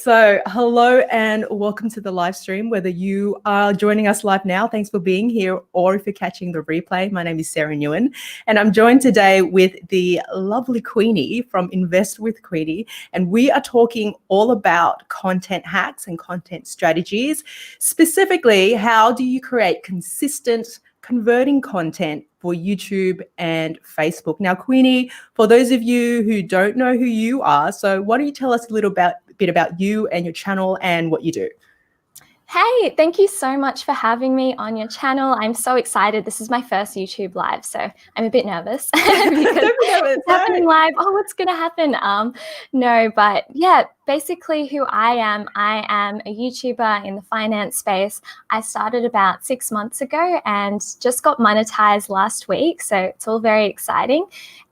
So, hello and welcome to the live stream. Whether you are joining us live now, thanks for being here, or if you're catching the replay, my name is Sara Nguyen, and I'm joined today with the lovely Queenie from Invest with Queenie, and we are talking all about content hacks and content strategies. Specifically, how do you create consistent converting content for YouTube and Facebook? Now, Queenie, for those of you who don't know who you are, so why don't you tell us a little bit about you and your channel and what you do? Hey, thank you so much for having me on your channel. I'm so excited. This is my first YouTube live, so I'm a bit nervous because it's happening live. Oh, what's going to happen? No, but yeah, basically who I am a YouTuber in the finance space. I started about 6 months ago and just got monetized last week, so it's all very exciting.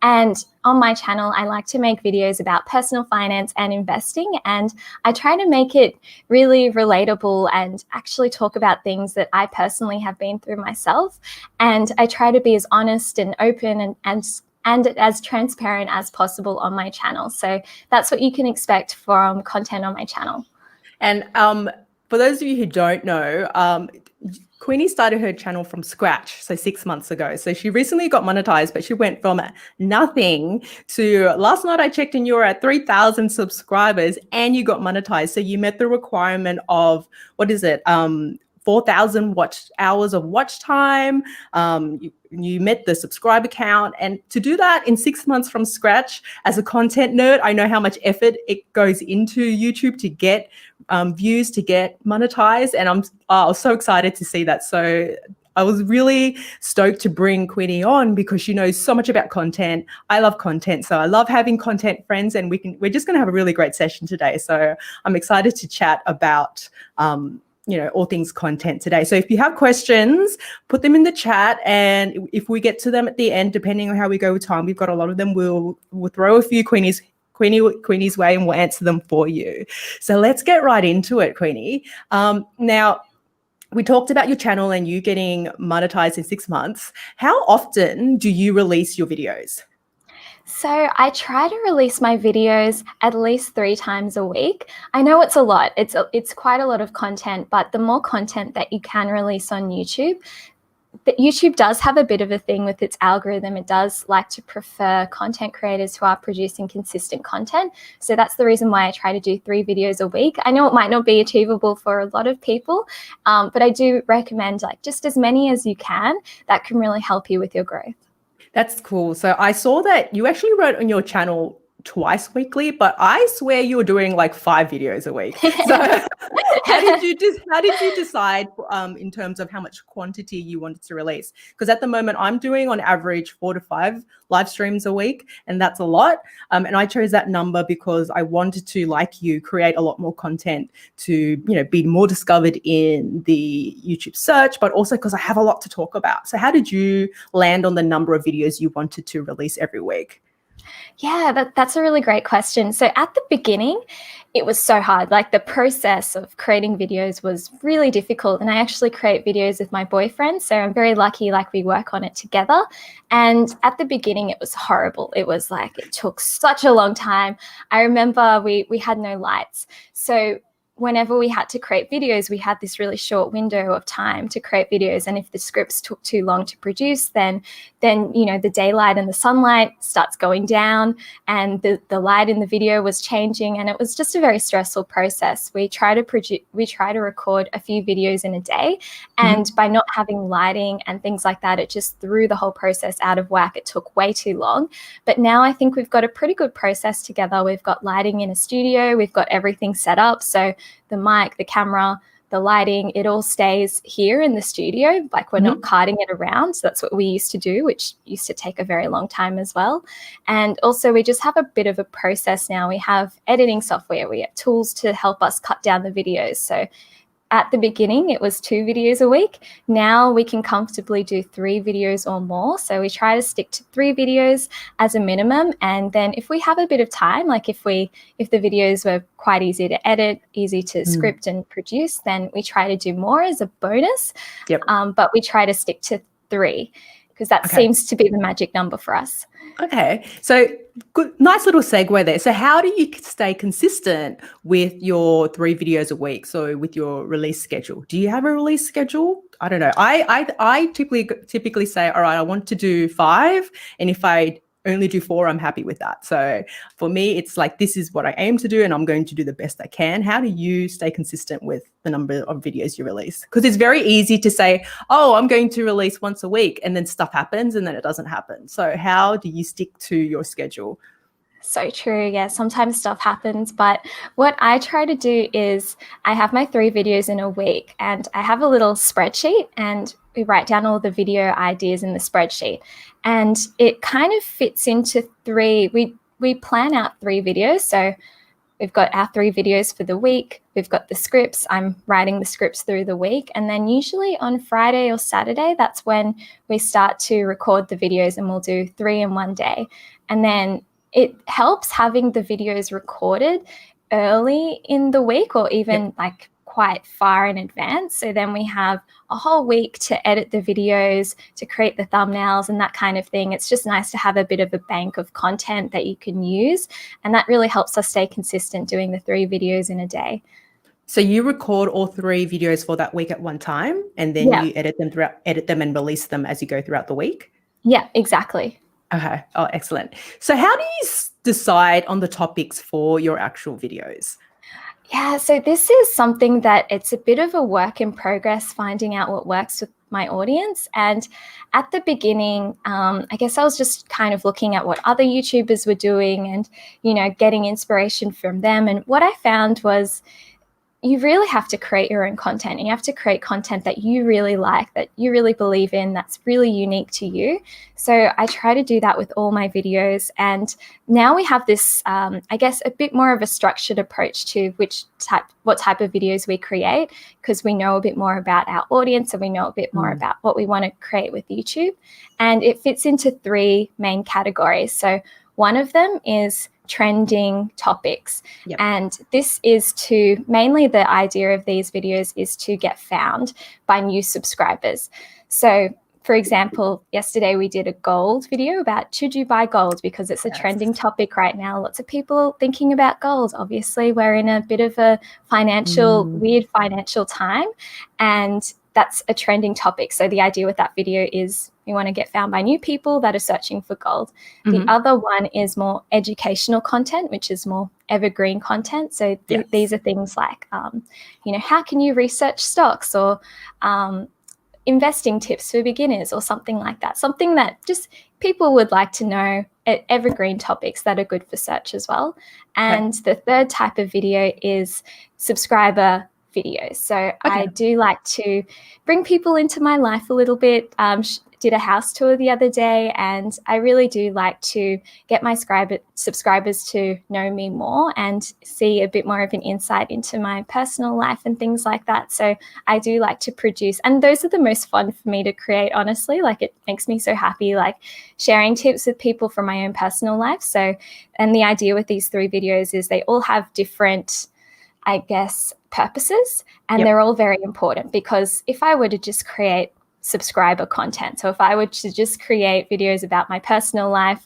And on my channel, I like to make videos about personal finance and investing, and I try to make it really relatable and actually talk about things that I personally have been through myself. And I try to be as honest and open and as transparent as possible on my channel. So that's what you can expect from content on my channel. And for those of you who don't know, Queenie started her channel from scratch, so 6 months ago. So she recently got monetized, but she went from nothing to, last night I checked and you were at 3,000 subscribers and you got monetized. So you met the requirement of, 4,000 hours of watch time. You met the subscriber count, and to do that in 6 months from scratch, as a content nerd, I know how much effort it goes into YouTube to get views, to get monetized, and I was so excited to see that. So I was really stoked to bring Queenie on because she knows so much about content. I love content, so I love having content friends, and we're just going to have a really great session today. So I'm excited to chat about all things content today. So if you have questions, put them in the chat, and if we get to them at the end, depending on how we go with time, we've got a lot of them, we'll throw a few Queenie's way and we'll answer them for you. So let's get right into it, Queenie. Now, we talked about your channel and you getting monetized in 6 months. How often do you release your videos? So I try to release my videos at least 3 times a week. I know it's a lot. It's quite a lot of content, but the more content that you can release on YouTube, but YouTube does have a bit of a thing with its algorithm. It does like to prefer content creators who are producing consistent content. So that's the reason why I try to do 3 videos a week. I know it might not be achievable for a lot of people, but I do recommend just as many as you can. That can really help you with your growth. That's cool. So I saw that you actually wrote on your channel twice weekly, but I swear you were doing like 5 videos a week. So how did you decide in terms of how much quantity you wanted to release? Because at the moment I'm doing on average 4 to 5 live streams a week, and that's a lot. And I chose that number because I wanted to, like you, create a lot more content to, be more discovered in the YouTube search, but also because I have a lot to talk about. So how did you land on the number of videos you wanted to release every week? Yeah, that's a really great question. So at the beginning, it was so hard. Like the process of creating videos was really difficult. And I actually create videos with my boyfriend. So I'm very lucky, we work on it together. And at the beginning, it was horrible. It was it took such a long time. I remember we had no lights. So whenever we had to create videos, we had this really short window of time to create videos. And if the scripts took too long to produce, then the daylight and the sunlight starts going down and the light in the video was changing. And it was just a very stressful process. We try to record a few videos in a day. And by not having lighting and things like that, it just threw the whole process out of whack. It took way too long. But now I think we've got a pretty good process together. We've got lighting in a studio. We've got everything set up. So the mic, the camera, the lighting, it all stays here in the studio. We're not carting it around. So that's what we used to do, which used to take a very long time as well. And also we just have a bit of a process now. We have editing software. We have tools to help us cut down the videos. So at the beginning, it was 2 videos a week. Now we can comfortably do 3 videos or more. So we try to stick to 3 videos as a minimum. And then if we have a bit of time, if the videos were quite easy to edit, easy to script and produce, then we try to do more as a bonus. Yep. But we try to stick to 3. because that Okay. seems to be the magic number for us. Okay. So good, nice little segue there. So how do you stay consistent with your 3 videos a week? So with your release schedule, do you have a release schedule? I don't know. I typically say, all right, I want to do 5. And if I only do 4, I'm happy with that. So for me, it's like, this is what I aim to do and I'm going to do the best I can. How do you stay consistent with the number of videos you release? Because it's very easy to say, oh, I'm going to release once a week, and then stuff happens and then it doesn't happen. So how do you stick to your schedule? So true. Yeah, sometimes stuff happens. But what I try to do is I have my 3 videos in a week and I have a little spreadsheet and we write down all the video ideas in the spreadsheet. And it kind of fits into 3. We plan out 3 videos. So we've got our 3 videos for the week. We've got the scripts. I'm writing the scripts through the week. And then usually on Friday or Saturday, that's when we start to record the videos, and we'll do 3 in one day. And then it helps having the videos recorded early in the week, or even like quite far in advance. So then we have a whole week to edit the videos, to create the thumbnails and that kind of thing. It's just nice to have a bit of a bank of content that you can use. And that really helps us stay consistent doing the 3 videos in a day. So you record all 3 videos for that week at one time, and then you edit them and release them as you go throughout the week? Yeah, exactly. Okay. Oh, excellent. So how do you decide on the topics for your actual videos? Yeah, so this is something that it's a bit of a work in progress, finding out what works with my audience. And at the beginning, I guess I was just kind of looking at what other YouTubers were doing and, getting inspiration from them. And what I found was, you really have to create your own content. You have to create content that you really like, that you really believe in, that's really unique to you. So I try to do that with all my videos. And now we have this, I guess, a bit more of a structured approach to what type of videos we create, because we know a bit more about our audience and we know a bit more about what we want to create with YouTube. And it fits into 3 main categories. So one of them is trending topics. And this is mainly the idea of these videos is to get found by new subscribers. So for example, yesterday we did a gold video about should you buy gold, because it's a trending topic right now. Lots of people thinking about gold. Obviously, we're in a bit of a weird financial time, and that's a trending topic. So the idea with that video is we want to get found by new people that are searching for gold. The other one is more educational content, which is more evergreen content. So these are things like, how can you research stocks, or investing tips for beginners, or something like that. Something that just people would like to know, evergreen topics that are good for search as well. And the third type of video is subscriber videos. So I do like to bring people into my life a little bit. Did a house tour the other day, and I really do like to get my subscribers to know me more and see a bit more of an insight into my personal life and things like that. So I do like to produce, and those are the most fun for me to create, honestly. Like, it makes me so happy, like sharing tips with people from my own personal life. So, and the idea with these 3 videos is they all have different, I guess, purposes, and they're all very important, because if I were to just create subscriber content, so if I were to just create videos about my personal life,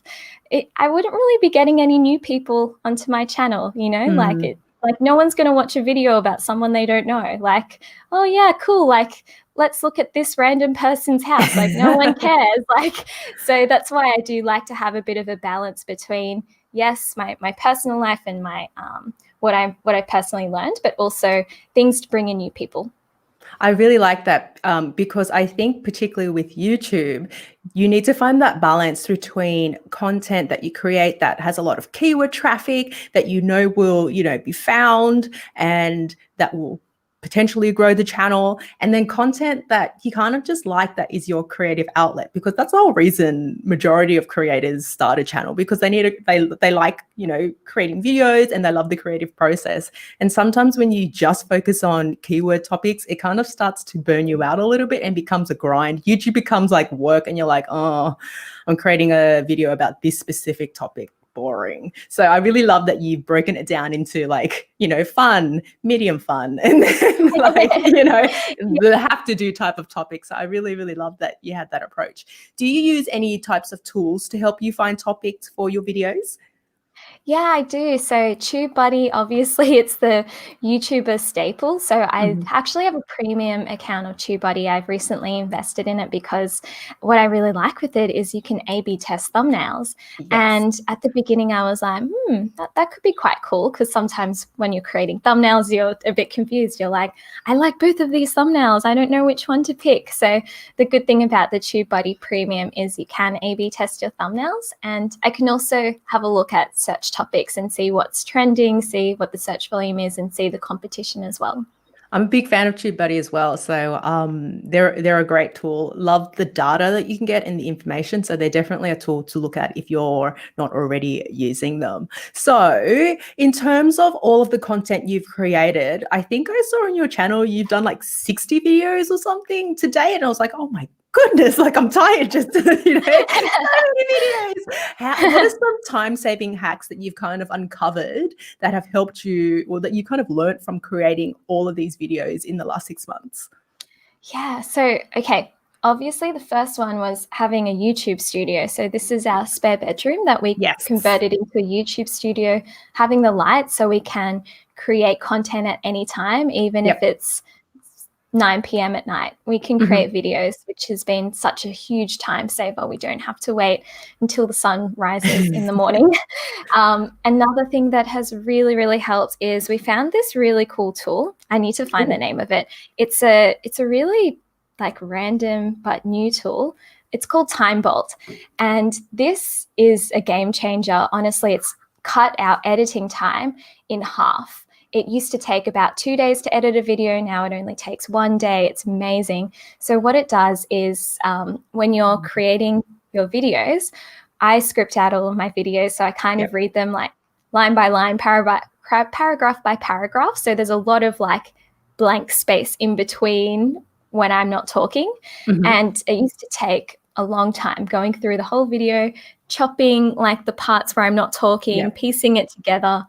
I wouldn't really be getting any new people onto my channel, like no one's going to watch a video about someone they don't know. Like, oh yeah, cool, like let's look at this random person's house. Like, no one cares. Like, so that's why I do like to have a bit of a balance between, yes, my personal life and my what I personally learned, but also things to bring in new people. I really like that, because I think particularly with YouTube, you need to find that balance between content that you create that has a lot of keyword traffic that will, be found and that will potentially grow the channel, and then content that you kind of just like, that is your creative outlet, because that's the whole reason majority of creators start a channel, because they like, creating videos and they love the creative process. And sometimes when you just focus on keyword topics, it kind of starts to burn you out a little bit and becomes a grind. YouTube becomes like work, and you're like, oh, I'm creating a video about this specific topic. boring. So I really love that you've broken it down into like, fun, medium fun, and then like, the have to do type of topics. So I really, really love that you had that approach. Do you use any types of tools to help you find topics for your videos? Yeah, I do. So TubeBuddy, obviously, it's the YouTuber staple. So I actually have a premium account of TubeBuddy. I've recently invested in it because what I really like with it is you can A/B test thumbnails. Yes. And at the beginning, I was like, that could be quite cool, because sometimes when you're creating thumbnails, you're a bit confused. You're like, I like both of these thumbnails. I don't know which one to pick. So the good thing about the TubeBuddy Premium is you can A/B test your thumbnails, and I can also have a look at search topics and see what's trending, see what the search volume is, and see the competition as well. I'm a big fan of TubeBuddy as well. So they're a great tool. Love the data that you can get and the information. So they're definitely a tool to look at if you're not already using them. So in terms of all of the content you've created, I think I saw on your channel you've done like 60 videos or something today. And I was like, oh my goodness, like I'm tired just so many videos. What are some time-saving hacks that you've kind of uncovered that have helped you, or that you kind of learned from creating all of these videos in the last 6 months? Yeah, so, okay. Obviously, the first one was having a YouTube studio. So this is our spare bedroom that we converted into a YouTube studio, having the lights so we can create content at any time, even if it's 9 p.m. at night. We can create videos, which has been such a huge time saver. We don't have to wait until the sun rises in the morning. Another thing that has really, really helped is we found this really cool tool. I need to find the name of it. It's a really like random but new tool. It's called Time Bolt. And this is a game changer. Honestly, it's cut our editing time in half. It used to take about 2 days to edit a video. Now it only takes 1 day. It's amazing. So what it does is when you're creating your videos, I script out all of my videos. So I kind of read them like line by line, paragraph by paragraph. So there's a lot of like blank space in between when I'm not talking. And it used to take a long time going through the whole video, chopping like the parts where I'm not talking, piecing it together.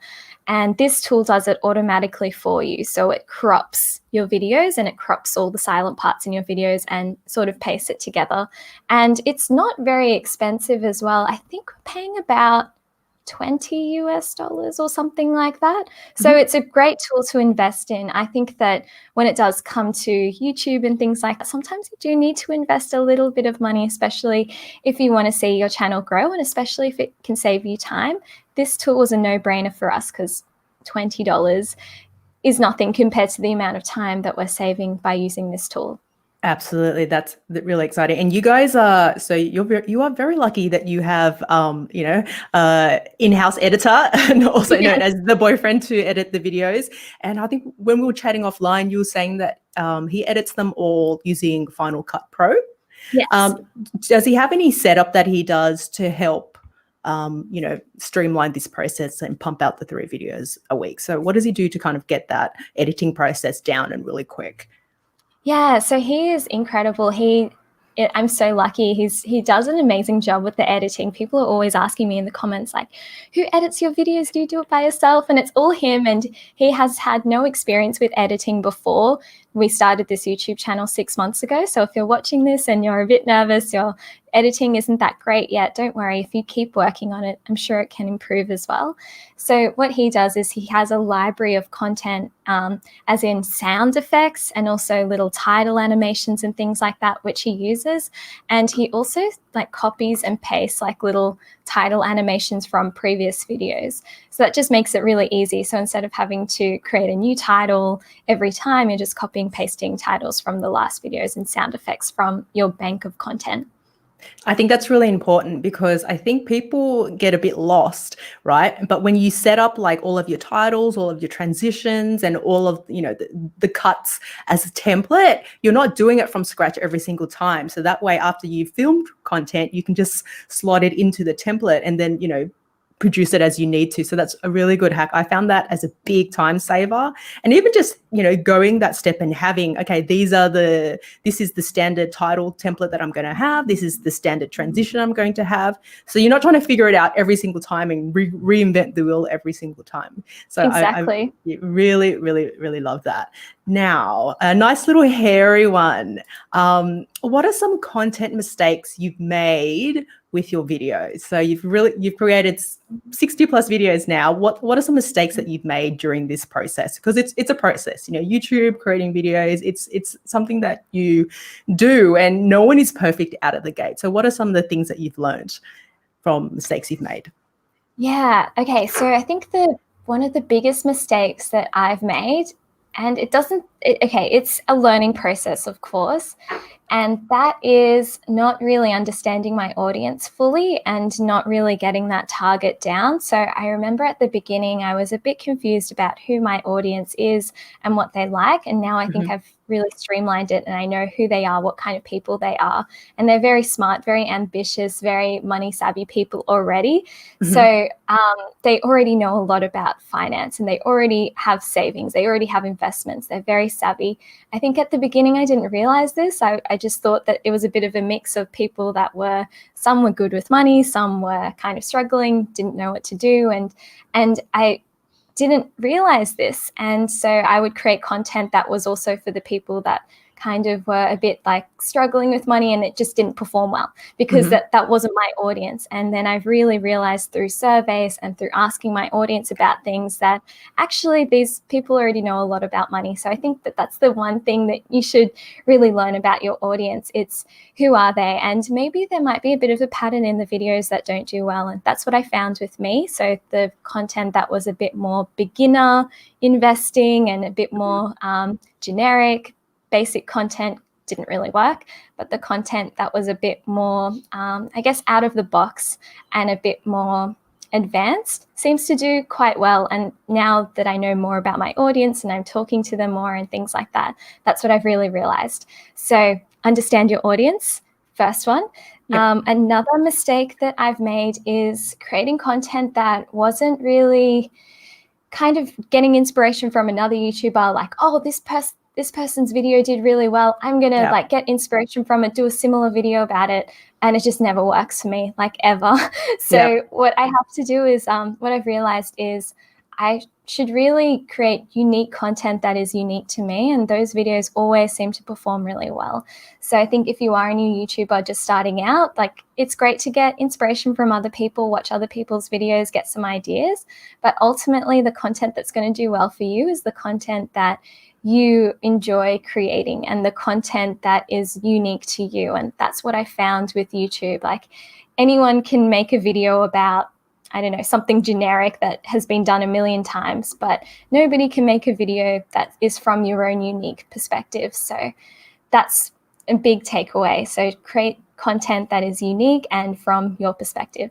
And this tool does it automatically for you. So it crops your videos and it crops all the silent parts in your videos and sort of pastes it together. And it's not very expensive as well. I think we're paying about $20 or something like that. So it's a great tool to invest in. I think that when it does come to YouTube and things like that, sometimes you do need to invest a little bit of money, especially if you want to see your channel grow, and especially if it can save you time. This tool was a no-brainer for us because $20 is nothing compared to the amount of time that we're saving by using this tool. Absolutely, that's really exciting. And you guys are you are very lucky that you have in-house editor, and also known as the boyfriend, to edit the videos. And I think when we were chatting offline, you were saying that he edits them all using Final Cut Pro. Yes. Does he have any setup that he does to help streamline this process and pump out the 3 videos a week? So what does he do to kind of get that editing process down and really quick? Yeah, so he is incredible. I'm so lucky. He does an amazing job with the editing. People are always asking me in the comments, like, who edits your videos? Do you do it by yourself? And it's all him. And he has had no experience with editing before. We started this YouTube channel 6 months ago. So if you're watching this and you're a bit nervous, your editing isn't that great yet, don't worry. If you keep working on it, I'm sure it can improve as well. So what he does is he has a library of content, as in sound effects and also little title animations and things like that, which he uses. And he also like copies and pastes like little title animations from previous videos. So that just makes it really easy. So instead of having to create a new title every time, you're just copying, pasting titles from the last videos and sound effects from your bank of content. I think that's really important, because I think people get a bit lost, right? But when you set up like all of your titles, all of your transitions, and all of the cuts as a template, you're not doing it from scratch every single time. So that way, after you've filmed content, you can just slot it into the template and then produce it as you need to. So that's a really good hack. I found that as a big time saver. And even just, going that step and having, okay, this is the standard title template that I'm going to have. This is the standard transition I'm going to have. So you're not trying to figure it out every single time and reinvent the wheel every single time. So Exactly. I really, really, really love that. Now, a nice little hairy one. What are some content mistakes you've made with your videos? So you've created 60 plus videos now. What are some mistakes that you've made during this process? Because it's a process, YouTube, creating videos, it's something that you do, and no one is perfect out of the gate. So what are some of the things that you've learned from mistakes you've made? Yeah. Okay. So I think one of the biggest mistakes that I've made, and it's a learning process, of course, and that is not really understanding my audience fully and not really getting that target down. So I remember at the beginning, I was a bit confused about who my audience is and what they like. And now I think I've really streamlined it, and I know who they are, what kind of people they are. And they're very smart, very ambitious, very money savvy people already. So they already know a lot about finance, and they already have savings. They already have investments. They're very savvy. I think at the beginning, I didn't realize this. I just thought that it was a bit of a mix of people that some were good with money, some were kind of struggling, didn't know what to do. And I didn't realize this. And so I would create content that was also for the people that kind of were a bit like struggling with money, and it just didn't perform well because that wasn't my audience. And then I've really realized through surveys and through asking my audience about things that actually these people already know a lot about money. So I think that that's the one thing that you should really learn about your audience. It's who are they? And maybe there might be a bit of a pattern in the videos that don't do well. And that's what I found with me. So the content that was a bit more beginner investing and a bit more generic, basic content didn't really work, but the content that was a bit more, out of the box and a bit more advanced seems to do quite well. And now that I know more about my audience and I'm talking to them more and things like that, that's what I've really realized. So understand your audience, first one. Yep. Another mistake that I've made is creating content that wasn't really kind of getting inspiration from another YouTuber, like, oh, this person's video did really well. I'm going to get inspiration from it, do a similar video about it. And it just never works for me, like ever. So what I have to do is, what I've realized is I should really create unique content that is unique to me. And those videos always seem to perform really well. So I think if you are a new YouTuber just starting out, like it's great to get inspiration from other people, watch other people's videos, get some ideas. But ultimately the content that's going to do well for you is the content that you enjoy creating and the content that is unique to you. And that's what I found with YouTube. Like anyone can make a video about, I don't know, something generic that has been done a million times, but nobody can make a video that is from your own unique perspective. So that's a big takeaway. So create content that is unique and from your perspective.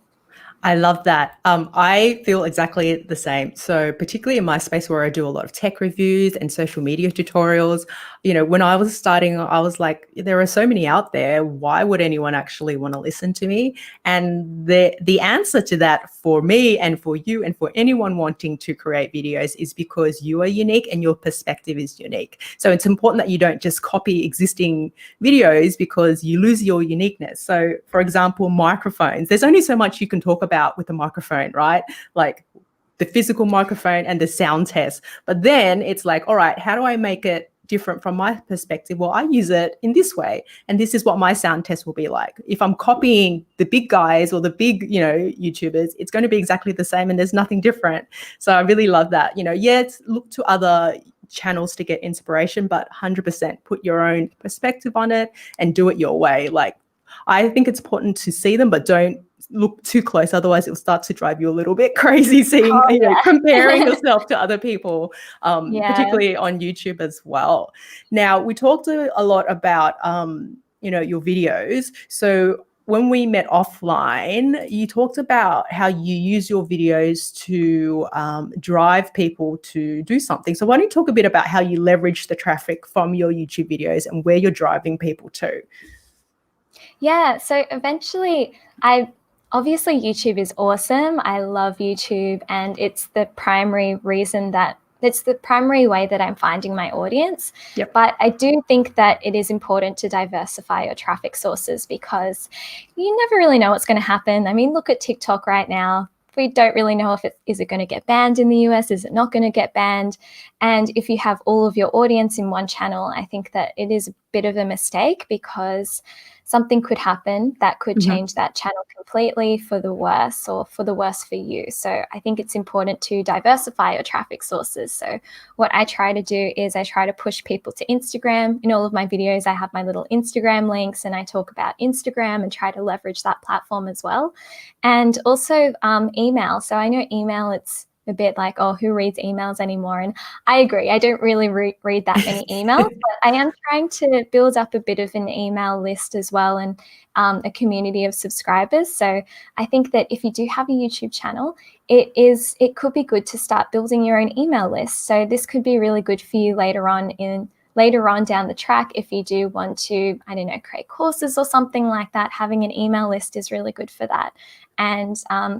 I love that. I feel exactly the same. So particularly in my space where I do a lot of tech reviews and social media tutorials, when I was starting, I was like, there are so many out there. Why would anyone actually want to listen to me? And the answer to that for me and for you and for anyone wanting to create videos is because you are unique and your perspective is unique. So it's important that you don't just copy existing videos because you lose your uniqueness. So for example, microphones, there's only so much you can talk about with a microphone, right? Like the physical microphone and the sound test. But then it's like, all right, how do I make it different from my perspective? Well, I use it in this way, and this is what my sound test will be like. If I'm copying the big guys or the big, YouTubers, it's going to be exactly the same, and there's nothing different. So I really love that. Look to other channels to get inspiration, but 100% put your own perspective on it and do it your way. Like, I think it's important to see them, but don't look too close. Otherwise, it will start to drive you a little bit crazy comparing yourself to other people, particularly on YouTube as well. Now, we talked a lot about, your videos. So when we met offline, you talked about how you use your videos to drive people to do something. So why don't you talk a bit about how you leverage the traffic from your YouTube videos and where you're driving people to? Yeah, so eventually I Obviously, YouTube is awesome. I love YouTube, and it's the primary way that I'm finding my audience. Yep. But I do think that it is important to diversify your traffic sources because you never really know what's going to happen. I mean, look at TikTok right now. We don't really know if is it going to get banned in the US? Is it not going to get banned? And if you have all of your audience in one channel, I think that it is a bit of a mistake because something could happen that could change that channel completely for the worse or for the worse for you. So I think it's important to diversify your traffic sources. So what I try to do is I try to push people to Instagram. In all of my videos, I have my little Instagram links and I talk about Instagram and try to leverage that platform as well. And also email. So I know email, it's a bit like, oh, who reads emails anymore? And I agree. I don't really read that many emails, but I am trying to build up a bit of an email list as well and a community of subscribers. So I think that if you do have a YouTube channel, it could be good to start building your own email list. So this could be really good for you later on down the track if you do want to, I don't know, create courses or something like that. Having an email list is really good for that. And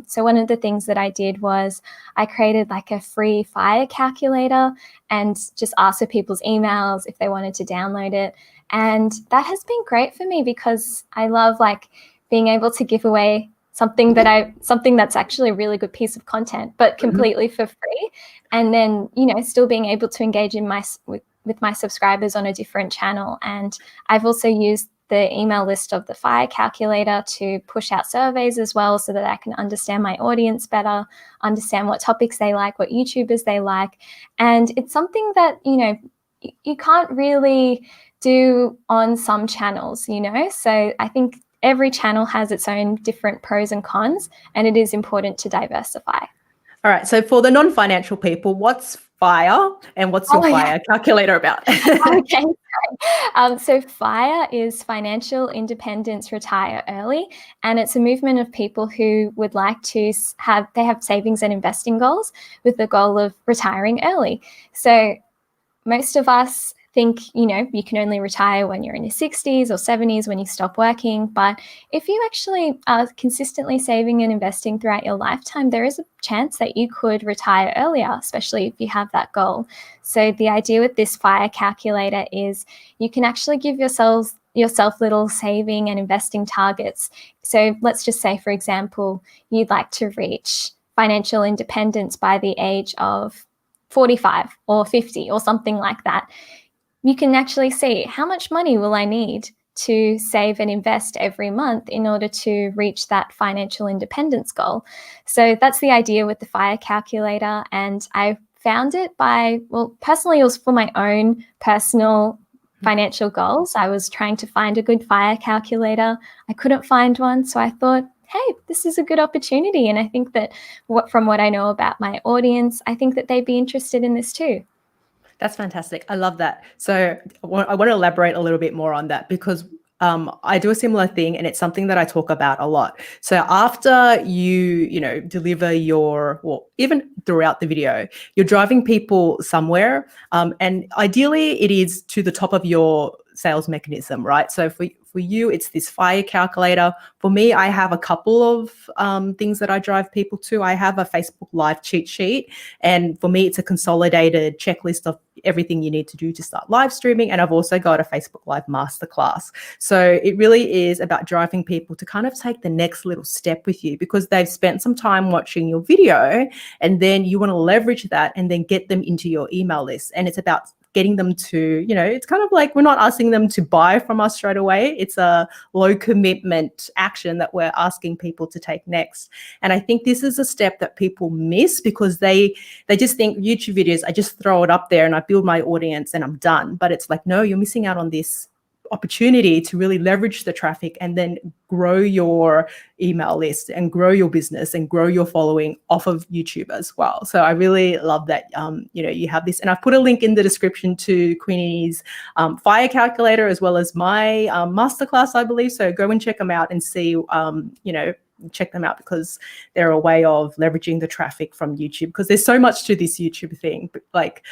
so one of the things that I did was I created like a free fire calculator and just asked for people's emails if they wanted to download it. And that has been great for me because I love like being able to give away something that's actually a really good piece of content, but completely for free. And then, you know, still being able to engage with my subscribers on a different channel. And I've also used the email list of the fire calculator to push out surveys as well so that I can understand my audience better, understand what topics they like, what YouTubers they like. And it's something that, you know, you can't really do on some channels, you know? So I think every channel has its own different pros and cons, and it is important to diversify. All right. So for the non-financial people, what's FIRE and what's your FIRE calculator about? Okay. So FIRE is Financial Independence Retire Early, and it's a movement of people who would like to have savings and investing goals with the goal of retiring early. So most of us think, you know, you can only retire when you're in your 60s or 70s when you stop working. But if you actually are consistently saving and investing throughout your lifetime, there is a chance that you could retire earlier, especially if you have that goal. So the idea with this FIRE calculator is you can actually give yourself little saving and investing targets. So let's just say, for example, you'd like to reach financial independence by the age of 45 or 50 or something like that. You can actually see how much money will I need to save and invest every month in order to reach that financial independence goal. So that's the idea with the FIRE calculator. And I found it personally, it was for my own personal financial goals. I was trying to find a good FIRE calculator. I couldn't find one. So I thought, hey, this is a good opportunity. And I think that from what I know about my audience, I think that they'd be interested in this too. That's fantastic. I love that. So I want to elaborate a little bit more on that because I do a similar thing and it's something that I talk about a lot. So after you deliver even throughout the video, you're driving people somewhere and ideally it is to the top of your sales mechanism, right? So for you, it's this FIRE calculator. For me, I have a couple of things that I drive people to. I have a Facebook Live cheat sheet. And for me, it's a consolidated checklist of everything you need to do to start live streaming. And I've also got a Facebook Live masterclass. So it really is about driving people to kind of take the next little step with you because they've spent some time watching your video and then you want to leverage that and then get them into your email list. And it's about getting them to, it's kind of like we're not asking them to buy from us straight away. It's a low commitment action that we're asking people to take next. And I think this is a step that people miss because they just think YouTube videos, I just throw it up there and I build my audience and I'm done. But it's like, no, you're missing out on this opportunity to really leverage the traffic and then grow your email list and grow your business and grow your following off of YouTube as well. So I really love that, you have this. And I've put a link in the description to Queenie's FIRE calculator as well as my masterclass, I believe. So go and check them out and see, check them out because they're a way of leveraging the traffic from YouTube, because there's so much to this YouTube thing. But like,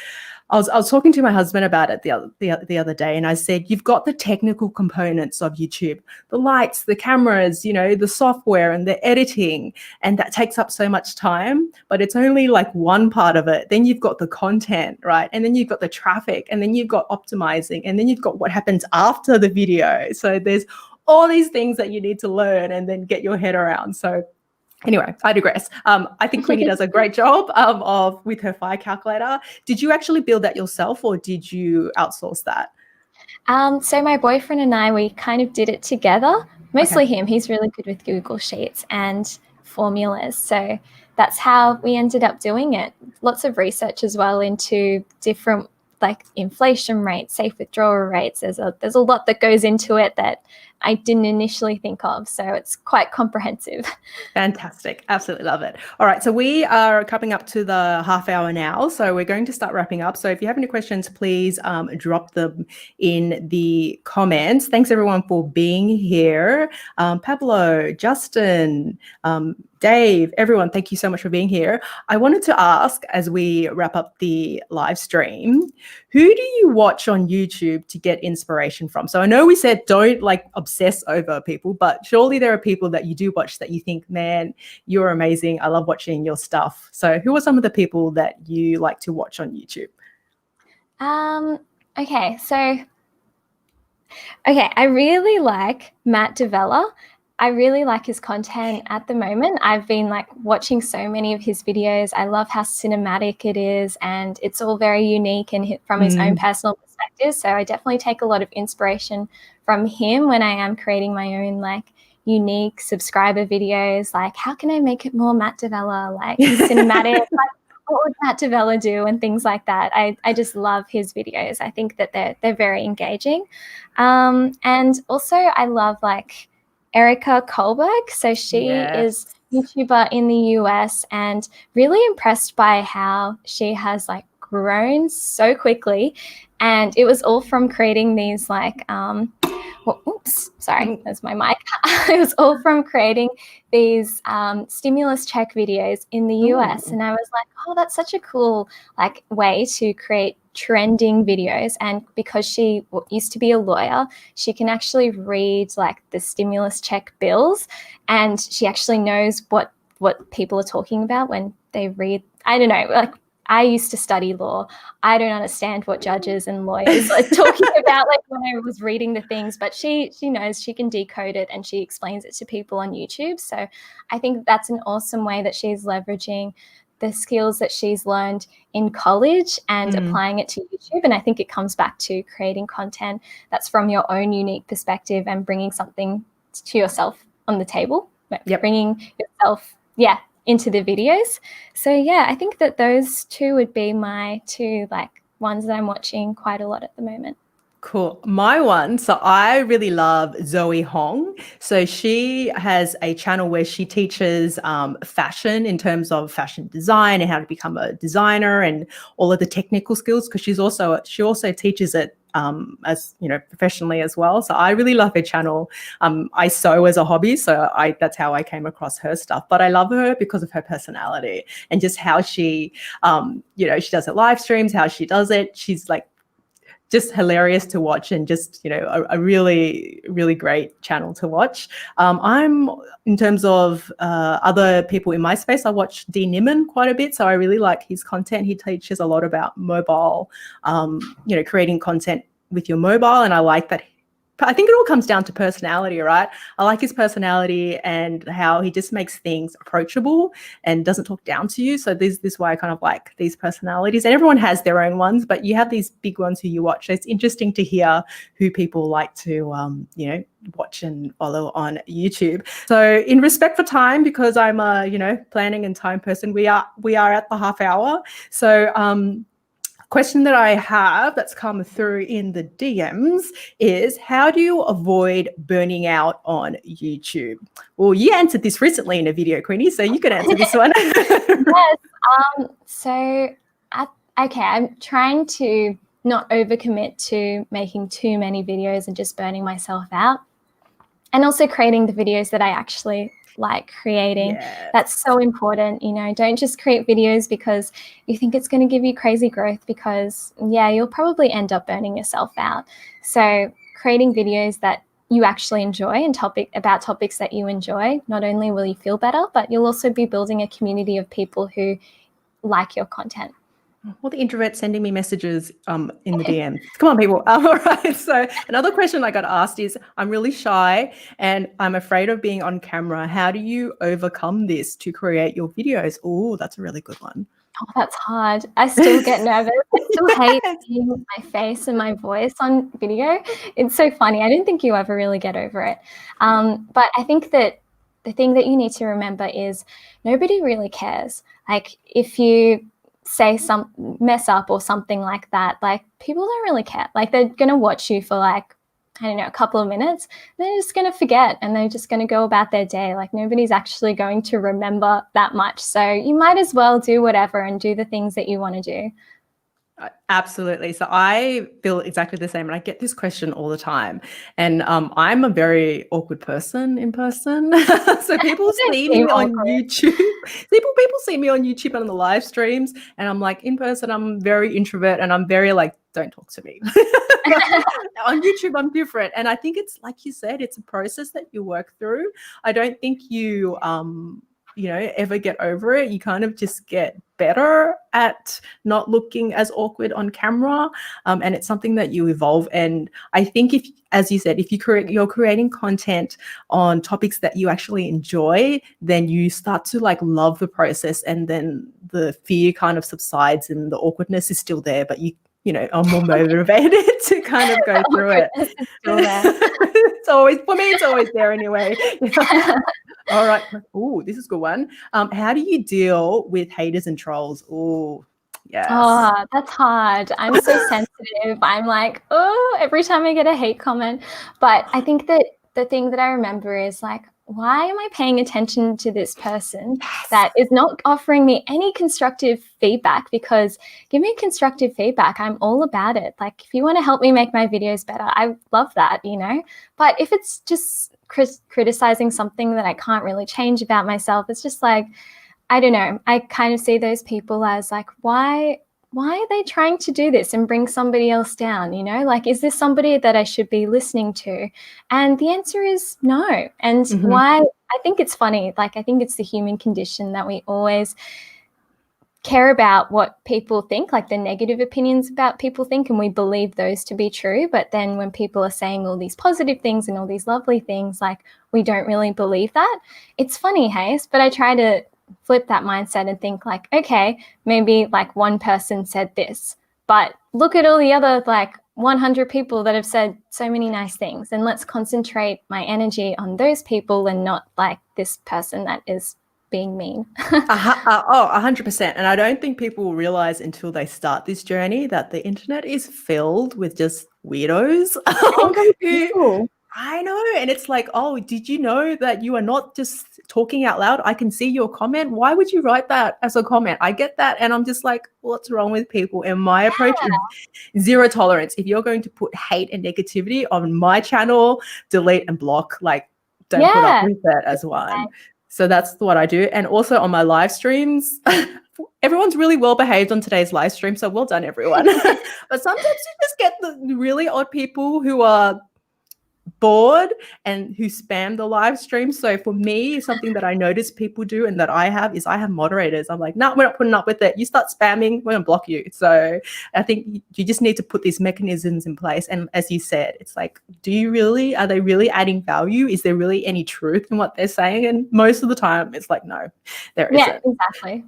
I was talking to my husband about it the other day, and I said, you've got the technical components of YouTube, the lights, the cameras, you know, the software and the editing, and that takes up so much time, but it's only like one part of it. Then you've got the content, right? And then you've got the traffic, and then you've got optimizing, and then you've got what happens after the video. So there's all these things that you need to learn and then get your head around. So anyway, I digress. I think Queenie does a great job with her fire calculator. Did you actually build that yourself, or did you outsource that? So my boyfriend and I, we kind of did it together. Mostly Okay. him. He's really good with Google Sheets and formulas. So that's how we ended up doing it. Lots of research as well into different like inflation rates, safe withdrawal rates. There's a lot that goes into it that I didn't initially think of. So it's quite comprehensive. Fantastic. Absolutely love it. All right. So we are coming up to the half hour now. So we're going to start wrapping up. So if you have any questions, please drop them in the comments. Thanks everyone for being here. Pablo, Justin, Dave, everyone, thank you so much for being here. I wanted to ask, as we wrap up the live stream, who do you watch on YouTube to get inspiration from? So I know we said don't like obsess over people, but surely there are people that you do watch that you think, man, you're amazing. I love watching your stuff. So who are some of the people that you like to watch on YouTube? Okay, I really like Matt Devella. I really like his content at the moment. I've been like watching so many of his videos. I love how cinematic it is, and it's all very unique and from his own personal perspective. So I definitely take a lot of inspiration from him when I am creating my own like unique subscriber videos. Like, how can I make it more Matt Devella? Like, he's cinematic. Like, what would Matt Devella do, and things like that. I just love his videos. I think that they're very engaging. And also I love like Erica Kohlberg. So she is YouTuber in the US, and really impressed by how she has like grown so quickly. And it was all from creating these like oops, sorry, that's my mic. It was all from creating these stimulus check videos in the US. And I was like, oh, that's such a cool like way to create trending videos. And because she used to be a lawyer, she can actually read like the stimulus check bills, and she actually knows what people are talking about when they read. I don't know, like, I used to study law. I don't understand what judges and lawyers are talking about, like when I was reading the things, but she knows, she can decode it, and she explains it to people on YouTube. So I think that's an awesome way that she's leveraging the skills that she's learned in college and applying it to YouTube. And I think it comes back to creating content that's from your own unique perspective and bringing something to yourself on the table, bringing yourself, into the videos. So yeah, I think that those two would be my two like ones that I'm watching quite a lot at the moment. Cool. My one, so I really love Zoe Hong. So she has a channel where she teaches fashion in terms of fashion design and how to become a designer and all of the technical skills, because she also teaches it as you know, professionally as well. So I really love her channel. I sew as a hobby, so that's how I came across her stuff. But I love her because of her personality and just how she she does her live streams, how she does it. She's like just hilarious to watch, and just, you know, a really, really great channel to watch. I'm, in terms of other people in my space, I watch D Nimmin quite a bit. So I really like his content. He teaches a lot about mobile, creating content with your mobile. And I like that. I think it all comes down to personality, right? I like his personality and how he just makes things approachable and doesn't talk down to you. So this is why I kind of like these personalities, and everyone has their own ones, but you have these big ones who you watch. So it's interesting to hear who people like to, watch and follow on YouTube. So in respect for time, because I'm a, planning and time person, we are at the half hour. So, question that I have that's come through in the DMs is, how do you avoid burning out on YouTube? Well, you answered this recently in a video, Queenie, so you can answer this one. Yes. I'm trying to not overcommit to making too many videos and just burning myself out. And also creating the videos that I actually like creating. Yes. That's so important. You know, don't just create videos because you think it's going to give you crazy growth, because you'll probably end up burning yourself out. So creating videos that you actually enjoy and about topics that you enjoy, not only will you feel better, but you'll also be building a community of people who like your content. All the introverts sending me messages in the DMs. Come on, people. All right. So another question I got asked is, I'm really shy and I'm afraid of being on camera. How do you overcome this to create your videos? Oh, that's a really good one. Oh, that's hard. I still get nervous. I still hate Yes. seeing my face and my voice on video. It's so funny. I don't think you ever really get over it. But I think that the thing that you need to remember is nobody really cares. Like if you say some mess up or something like that, like people don't really care. Like they're going to watch you for like, I don't know, a couple of minutes. They're just going to forget and they're just going to go about their day. Like nobody's actually going to remember that much. So you might as well do whatever and do the things that you want to do. Absolutely. So I feel exactly the same. And I get this question all the time. And I'm a very awkward person in person. So people see me on YouTube. People see me on YouTube and on the live streams. And I'm like, in person, I'm very introvert and I'm very like, don't talk to me. On YouTube, I'm different. And I think it's like you said, it's a process that you work through. I don't think you ever get over it. You kind of just get better at not looking as awkward on camera, and it's something that you evolve. And I think if, as you said, if you're creating content on topics that you actually enjoy, then you start to like love the process, and then the fear kind of subsides and the awkwardness is still there, but you are more motivated to kind of go through it. It's always, for me, it's always there anyway. All right. Oh, this is a good one. How do you deal with haters and trolls? Oh, yes. Oh, that's hard. I'm so sensitive. I'm like, oh, every time I get a hate comment. But I think that the thing that I remember is like, why am I paying attention to this person that is not offering me any constructive feedback? Because give me constructive feedback. I'm all about it. Like if you want to help me make my videos better, I love that, But if it's just criticizing something that I can't really change about myself, it's just like, I don't know. I kind of see those people as like, why are they trying to do this and bring somebody else down? Like, is this somebody that I should be listening to? And the answer is no. And why? I think it's funny. Like, I think it's the human condition that we always care about what people think, like the negative opinions about people think, and we believe those to be true. But then when people are saying all these positive things and all these lovely things, like we don't really believe that. It's funny, Hayes, but I try to flip that mindset and think like, okay, maybe like one person said this, but look at all the other like 100 people that have said so many nice things, and let's concentrate my energy on those people and not like this person that is being mean. 100%. And I don't think people will realize until they start this journey that the internet is filled with just weirdos. I know. And it's like, oh, did you know that you are not just talking out loud? I can see your comment. Why would you write that as a comment? I get that. And I'm just like, what's wrong with people? And my approach is zero tolerance. If you're going to put hate and negativity on my channel, delete and block. Like, don't put up with that as one. So that's what I do. And also on my live streams, everyone's really well behaved on today's live stream. So well done, everyone. But sometimes you just get the really odd people who are bored and who spam the live stream. So for me, something that I notice people do and that I have is I have moderators. I'm like, no, we're not putting up with it. You start spamming, we're going to block you. So I think you just need to put these mechanisms in place. And as you said, it's like, are they really adding value? Is there really any truth in what they're saying? And most of the time it's like, no, there isn't. Yeah, exactly.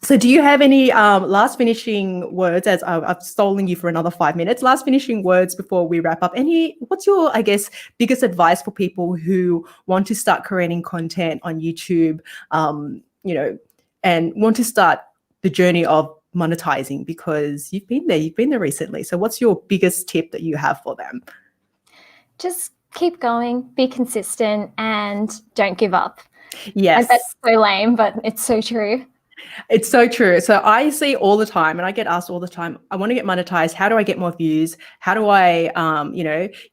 So do you have any last finishing words, as I've stolen you for another 5 minutes, last finishing words before we wrap up? What's your, I guess, biggest advice for people who want to start creating content on YouTube, and want to start the journey of monetizing, because you've been there recently. So what's your biggest tip that you have for them? Just keep going, be consistent, and don't give up. Yes. And that's so lame, but it's so true. It's so true. So I see all the time, and I get asked all the time, I want to get monetized. How do I get more views? How do I,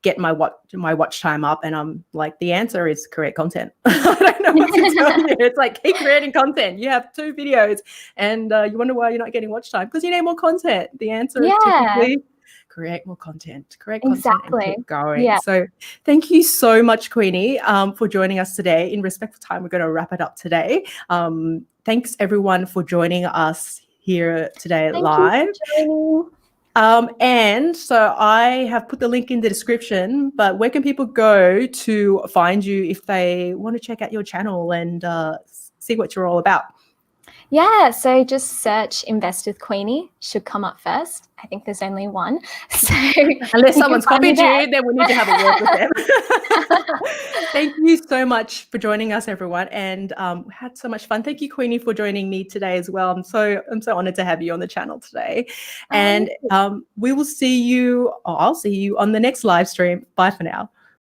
get my watch time up? And I'm like, the answer is create content. I don't know what to tell you. It's like, keep creating content. You have 2 videos and you wonder why you're not getting watch time because you need more content. The answer is typically create more content, and keep going. Yeah. So thank you so much, Queenie, for joining us today. In respect for time, we're going to wrap it up today. Thanks everyone for joining us here today live. And so I have put the link in the description, but where can people go to find you if they want to check out your channel and see what you're all about? Yeah, so just search Invest with Queenie, should come up first. I think there's only one. So unless someone's copied you, then we need to have a word with them. Thank you so much for joining us, everyone, and had so much fun. Thank you, Queenie, for joining me today as well. I'm so honored to have you on the channel today. And we will see you, or I'll see you on the next live stream. Bye for now.